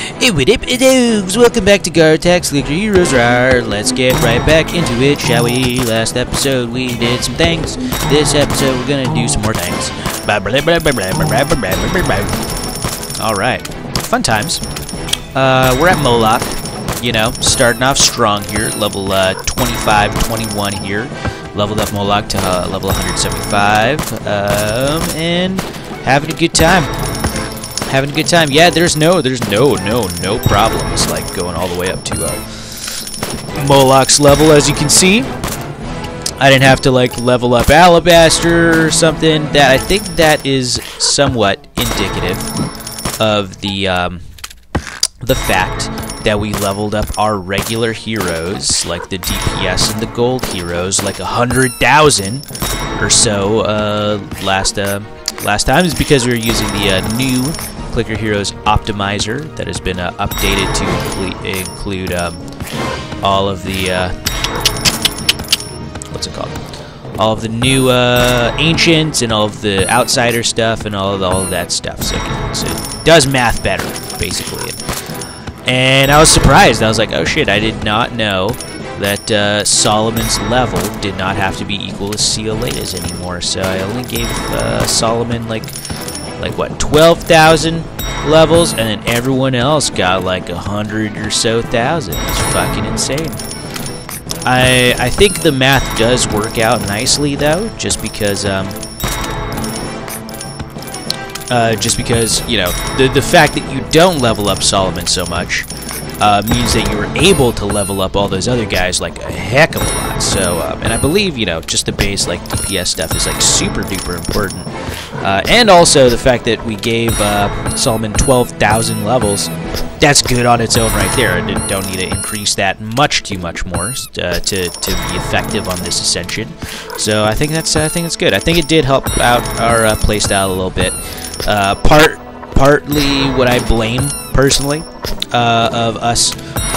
Hey, what up, dogs? Welcome back to Garo Clicker Heroes. Let's get right back into it, shall we? Last episode we did some things. This episode we're gonna do some more things. Alright, fun times. We're at Moloch, you know, starting off strong here. Level 25, 21 here. Leveled up Moloch to level 175. And having a good time. Having a good time. Yeah, there's no problems like going all the way up to Moloch's level, as you can see. I didn't have to like level up Alabaster or something. That I think that is somewhat indicative of the fact that we leveled up our regular heroes, like the DPS and the gold heroes, like 100,000 or so last time, is because we were using the new Clicker Heroes Optimizer that has been updated to include all of the what's it called? All of the new ancients and all of the outsider stuff and all of that stuff. So it does math better, basically. And I was surprised. I was like, oh shit! I did not know that Solomon's level did not have to be equal to Cioleta's anymore. So I only gave Solomon like what, 12,000 levels, and then everyone else got like 100 or so thousand. It's fucking insane. I think the math does work out nicely though, just because you know, the fact that you don't level up Solomon so much means that you were able to level up all those other guys like a heck of a lot. So, and I believe, you know, just the base like DPS stuff is like super duper important. And also the fact that we gave Solomon 12,000 levels, that's good on its own right there. I don't need to increase that too much more to be effective on this ascension. So I think it's good. I think it did help out our playstyle a little bit. Partly what I blame personally of us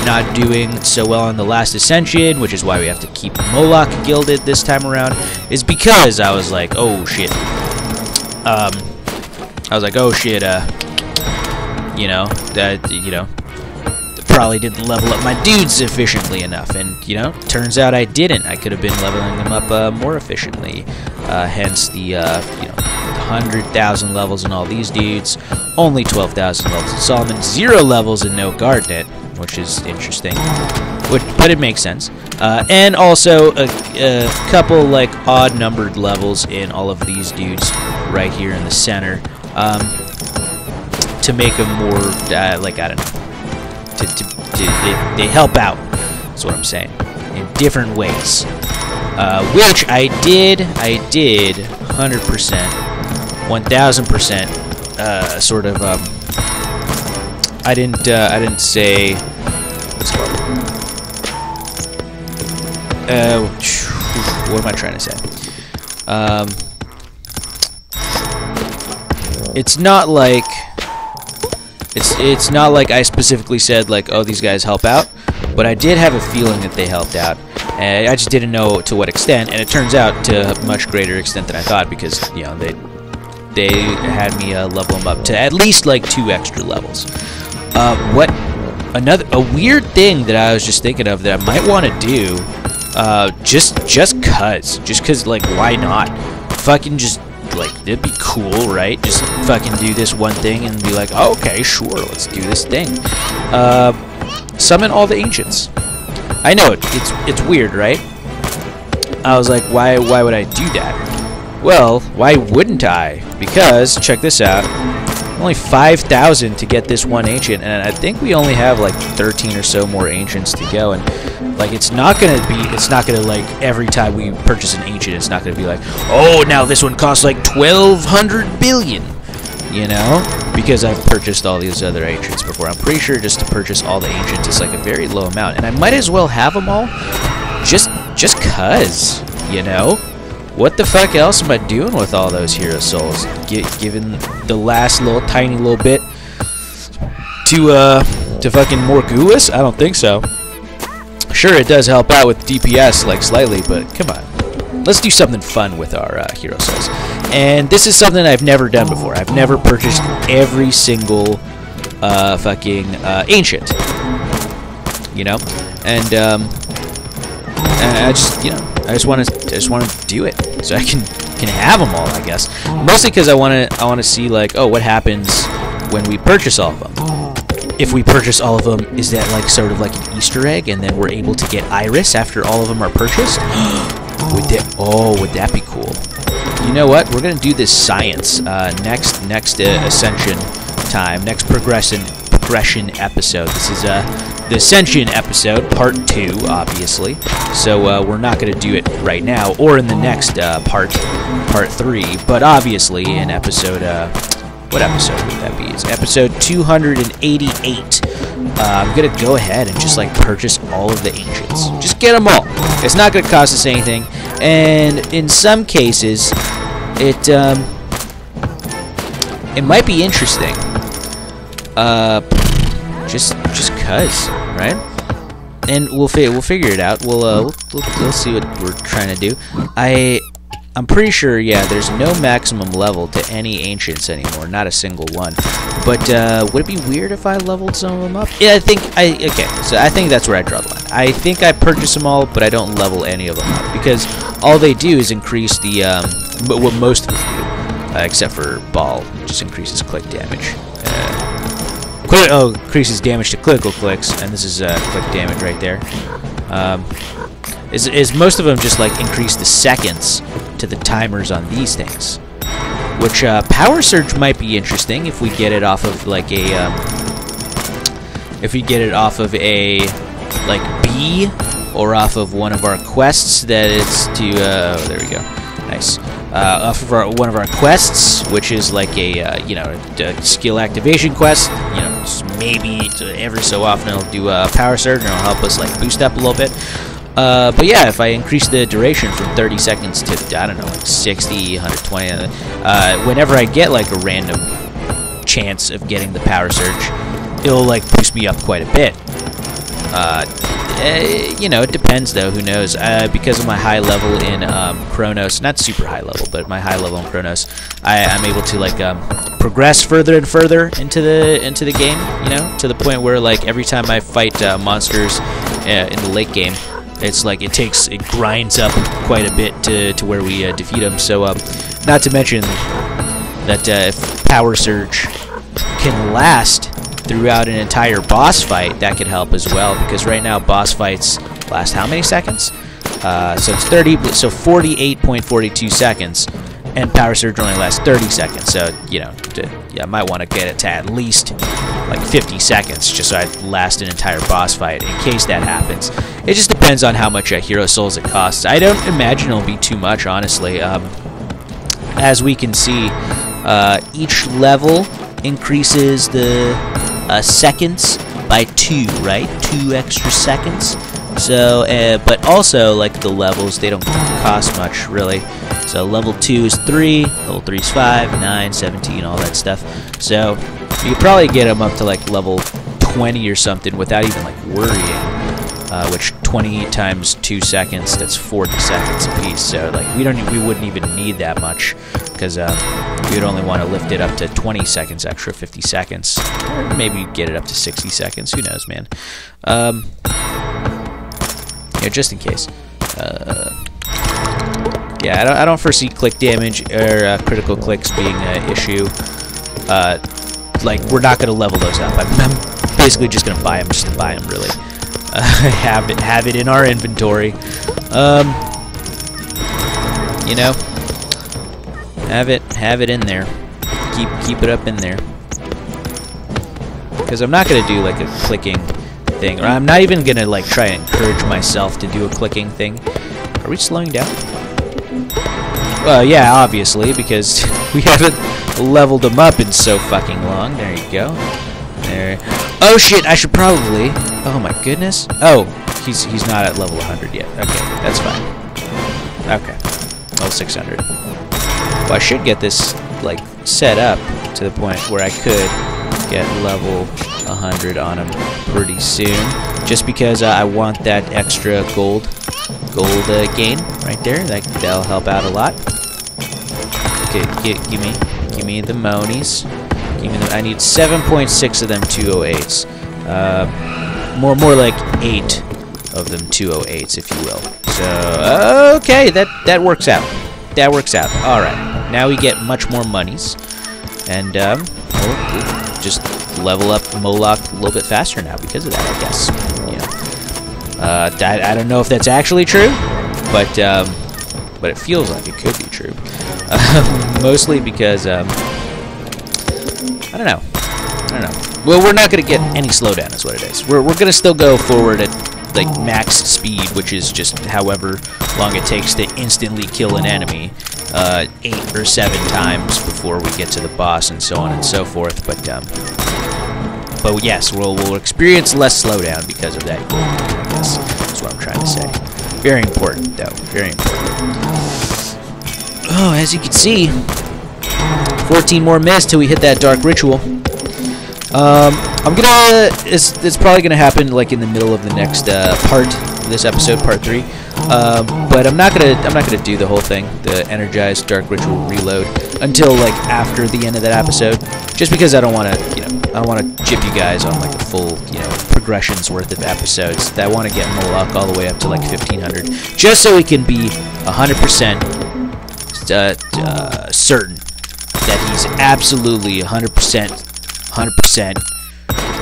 not doing so well on the last ascension, which is why we have to keep Moloch gilded this time around, is because I was like, oh shit. You know, probably didn't level up my dudes efficiently enough, and you know, turns out I didn't. I could have been leveling them up more efficiently. Hence the you know, 100,000 levels in all these dudes, only 12,000 levels in Solomon, 0 levels in no Guardnet, which is interesting, but it makes sense. And also a couple like odd numbered levels in all of these dudes right here in the center, to make them more like, I don't know, they help out. That's what I'm saying, in different ways, which I did 100%, 1000%, sort of. I didn't say. What's it called? What am I trying to say? It's not like I specifically said like, oh, these guys help out, but I did have a feeling that they helped out, and I just didn't know to what extent, and it turns out to a much greater extent than I thought, because you know, they had me level them up to at least like 2 extra levels. A weird thing that I was just thinking of that I might want to do, just cause like, why not? Fucking just like, it'd be cool, right? Just fucking do this one thing and be like, oh, okay, sure, let's do this thing. Summon all the ancients. I know it's weird, right? I was like, why would I do that? Well, why wouldn't I? Because check this out. Only 5,000 to get this one ancient, and I think we only have like 13 or so more ancients to go, and like, it's not gonna like, every time we purchase an ancient, it's not gonna be like, oh, now this one costs like 1,200 billion, you know, because I've purchased all these other ancients before. I'm pretty sure just to purchase all the ancients is like a very low amount, and I might as well have them all, just cause, you know. What the fuck else am I doing with all those hero souls? Given the last tiny little bit to fucking Morgulis? I don't think so. Sure, it does help out with DPS like slightly, but come on, let's do something fun with our hero souls. And this is something I've never done before. I've never purchased every single fucking ancient. You know, and I just want to do it so I can have them all, I guess. Mostly because I want to see like, oh, what happens when we purchase all of them. If we purchase all of them, is that like sort of like an Easter egg, and then we're able to get Iris after all of them are purchased? Would that be cool? You know what? We're gonna do this science next Ascension time, next progression episode. This is the Ascension episode, part 2, obviously. So we're not gonna do it right now, or in the next part 3. But obviously in episode what episode would that be? It's episode 288. I'm gonna go ahead and just like purchase all of the ancients. Just get them all. It's not gonna cost us anything, and in some cases, it might be interesting. Just cause, right? And we'll figure it out. We'll see what we're trying to do. I'm pretty sure, yeah, there's no maximum level to any ancients anymore, not a single one. But would it be weird if I leveled some of them up? Yeah, okay, so I think that's where I draw the line. I think I purchase them all, but I don't level any of them up, because all they do is increase the, what most of them do, except for Ball, just increases click damage. Increases damage to critical clicks, and this is click damage right there. Is most of them just like increase the seconds to the timers on these things, which Power Surge might be interesting if we get it off of like a like B, or off of one of our quests that it's to there we go, nice. Off of one of our quests, which is like a a skill activation quest. You know, just maybe every so often it'll do a Power Surge and it'll help us like boost up a little bit. But yeah, if I increase the duration from 30 seconds to, I don't know, like 60, 120, whenever I get like a random chance of getting the Power Surge, it'll like boost me up quite a bit. You know, it depends though, who knows. Because of my high level in Chronos, not super high level, but my high level in Chronos, I'm able to like progress further and further into the game, you know, to the point where like every time I fight monsters in the late game, it's like it grinds up quite a bit to where we defeat them. So not to mention that if Power Surge can last throughout an entire boss fight, that could help as well, because right now boss fights last how many seconds? So it's 48.42 seconds, and Power Surge only lasts 30 seconds. So you know, I might want to get it to at least like 50 seconds, just so I last an entire boss fight in case that happens. It just depends on how much Hero Souls it costs. I don't imagine it'll be too much, honestly. As we can see, each level increases the seconds by 2, right? 2 extra seconds. So, but also, like, the levels, they don't cost much, really. So, level 2 is 3, level 3 is 5, 9, 17, all that stuff. So, you could probably get them up to, like, level 20 or something without even, like, worrying. Which 20 times 2 seconds, that's 40 seconds a piece. So, like, we wouldn't even need that much, because we would only want to lift it up to 20 seconds extra, 50 seconds, or maybe get it up to 60 seconds. Who knows, man? Yeah, just in case. Yeah, I don't foresee click damage or critical clicks being an issue. Like, we're not going to level those up. I'm basically just going to buy them just to buy them, really. Have it in our inventory. You know, have it in there. Keep it up in there. Because I'm not gonna do like a clicking thing, or I'm not even gonna like try and encourage myself to do a clicking thing. Are we slowing down? Well, yeah, obviously, because we haven't leveled them up in so fucking long. There you go. There. Oh shit! I should probably. Oh my goodness. Oh, he's not at level 100 yet. Okay, that's fine. Okay, level 600. Well, I should get this like set up to the point where I could get level 100 on him pretty soon, just because I want that extra gold gain right there. That'll help out a lot. Okay, give me the monies. Even though I need 7.6 of them 208s. More like 8 of them 208s, if you will. So, okay, that works out. That works out. All right, now we get much more monies, and we'll just level up Moloch a little bit faster now because of that, I guess. I don't know if that's actually true, but it feels like it could be true. Mostly because I don't know. Well, we're not gonna get any slowdown, is what it is. We're gonna still go forward at like max speed, which is just however long it takes to instantly kill an enemy 8 or 7 times before we get to the boss, and so on and so forth. But yes, we'll experience less slowdown because of that. I guess that's what I'm trying to say. Very important, though. Very important. Oh, as you can see, 14 more minutes till we hit that dark ritual. It's probably gonna happen like in the middle of the next part of this episode, part 3. But I'm not gonna do the whole thing, the energized dark ritual reload, until like after the end of that episode, just because I don't want to, I don't want to jip you guys on like a full, progressions worth of episodes. I want to get Moloch all the way up to like 1500, just so we can be 100% certain that he's absolutely 100%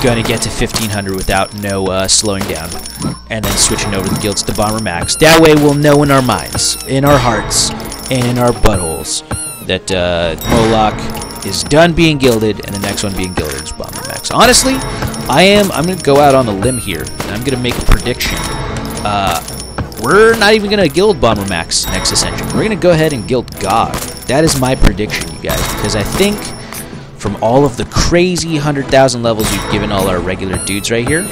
gonna get to 1500 without no slowing down, and then switching over the guilds to Bomber Max. That way we'll know in our minds, in our hearts, and in our buttholes that Moloch is done being gilded, and the next one being gilded is Bomber Max. Honestly, I'm gonna go out on a limb here, and I'm gonna make a prediction. We're not even gonna guild Bomber Max next Ascension. We're gonna go ahead and guild God. That is my prediction, you guys, because I think from all of the crazy 100,000 levels we've given all our regular dudes right here,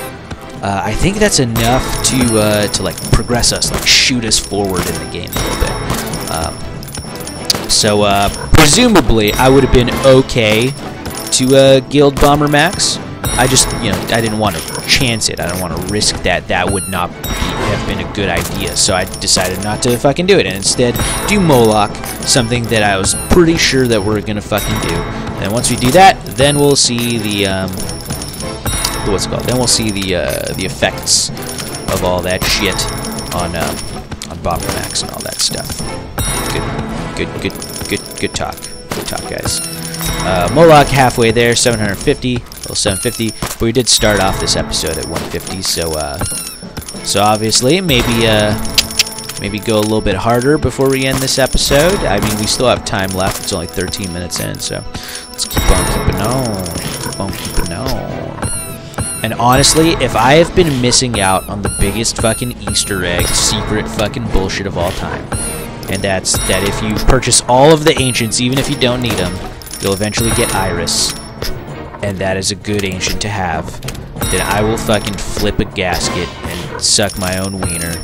I think that's enough to like progress us, like shoot us forward in the game a little bit. So presumably I would have been okay to guild Bomber Max. I just, I didn't want to chance it. I don't want to risk that. That would not have been a good idea. So I decided not to fucking do it, and instead do Moloch, something that I was pretty sure that we're gonna fucking do. And once we do that, then we'll see the what's it called? Then we'll see the effects of all that shit on Bomber Max and all that stuff. Good talk. Good talk, guys. Moloch halfway there, 750, little 750. But we did start off this episode at 150, so obviously maybe go a little bit harder before we end this episode. I mean, we still have time left. It's only 13 minutes in, so let's keep on keeping on. Keep on keeping on. And honestly, if I have been missing out on the biggest fucking Easter egg, secret fucking bullshit of all time, and that's that if you purchase all of the ancients, even if you don't need them, you'll eventually get Iris, and that is a good ancient to have, then I will fucking flip a gasket and suck my own wiener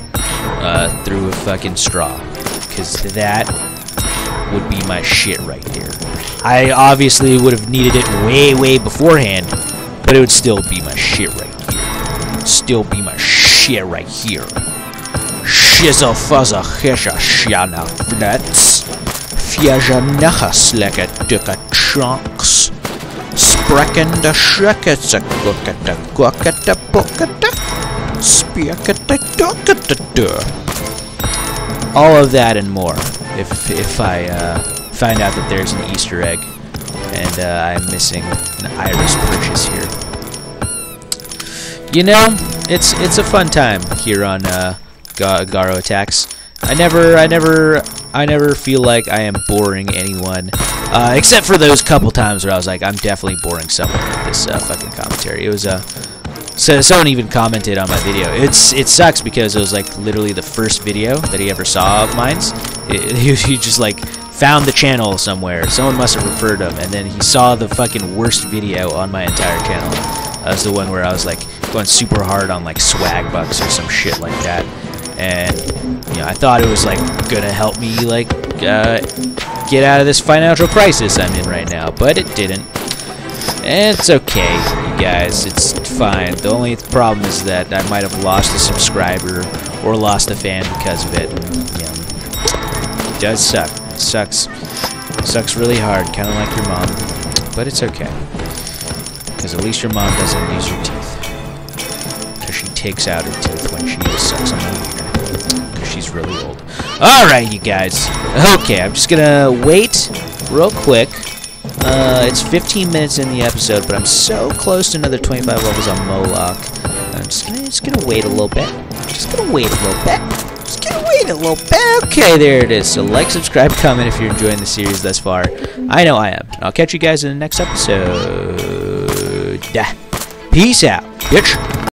through a fucking straw, because that would be my shit right there. I obviously would have needed it way beforehand, but it would still be my shit right here. Still be my shit right here. Shizzle fuzzer hisha shiana flats. Fjaja nachas like a duka trunks. Sprechen the shrekets a cookata cookata bookata. Speakata dookata. All of that and more. If I find out that there's an Easter egg and I'm missing an Iris purchase here. It's a fun time here on Garo Attacks. I never feel like I am boring anyone, except for those couple times where I was like, I'm definitely boring someone with this fucking commentary. It was so someone even commented on my video. It sucks because it was like literally the first video that he ever saw of mine. He just like found the channel somewhere. Someone must have referred him, and then he saw the fucking worst video on my entire channel. That was the one where I was like going super hard on like swag bucks or some shit like that. And I thought it was like gonna help me like get out of this financial crisis I'm in right now, but it didn't. And it's okay, you guys. It's fine. The only problem is that I might have lost a subscriber or lost a fan because of it. And, it does suck. It sucks really hard, kind of like your mom, but it's okay. because at least your mom doesn't use her teeth. Because she takes out her teeth when she sucks on the wiener. Because she's really old. Alright, you guys. Okay, I'm just gonna wait real quick. It's 15 minutes in the episode, but I'm so close to another 25 levels on Moloch. I'm just gonna wait a little bit. Just gonna wait a little bit. Just gonna wait a little bit. Okay, there it is. So like, subscribe, comment if you're enjoying the series thus far. I know I am. I'll catch you guys in the next episode. Peace out, bitch.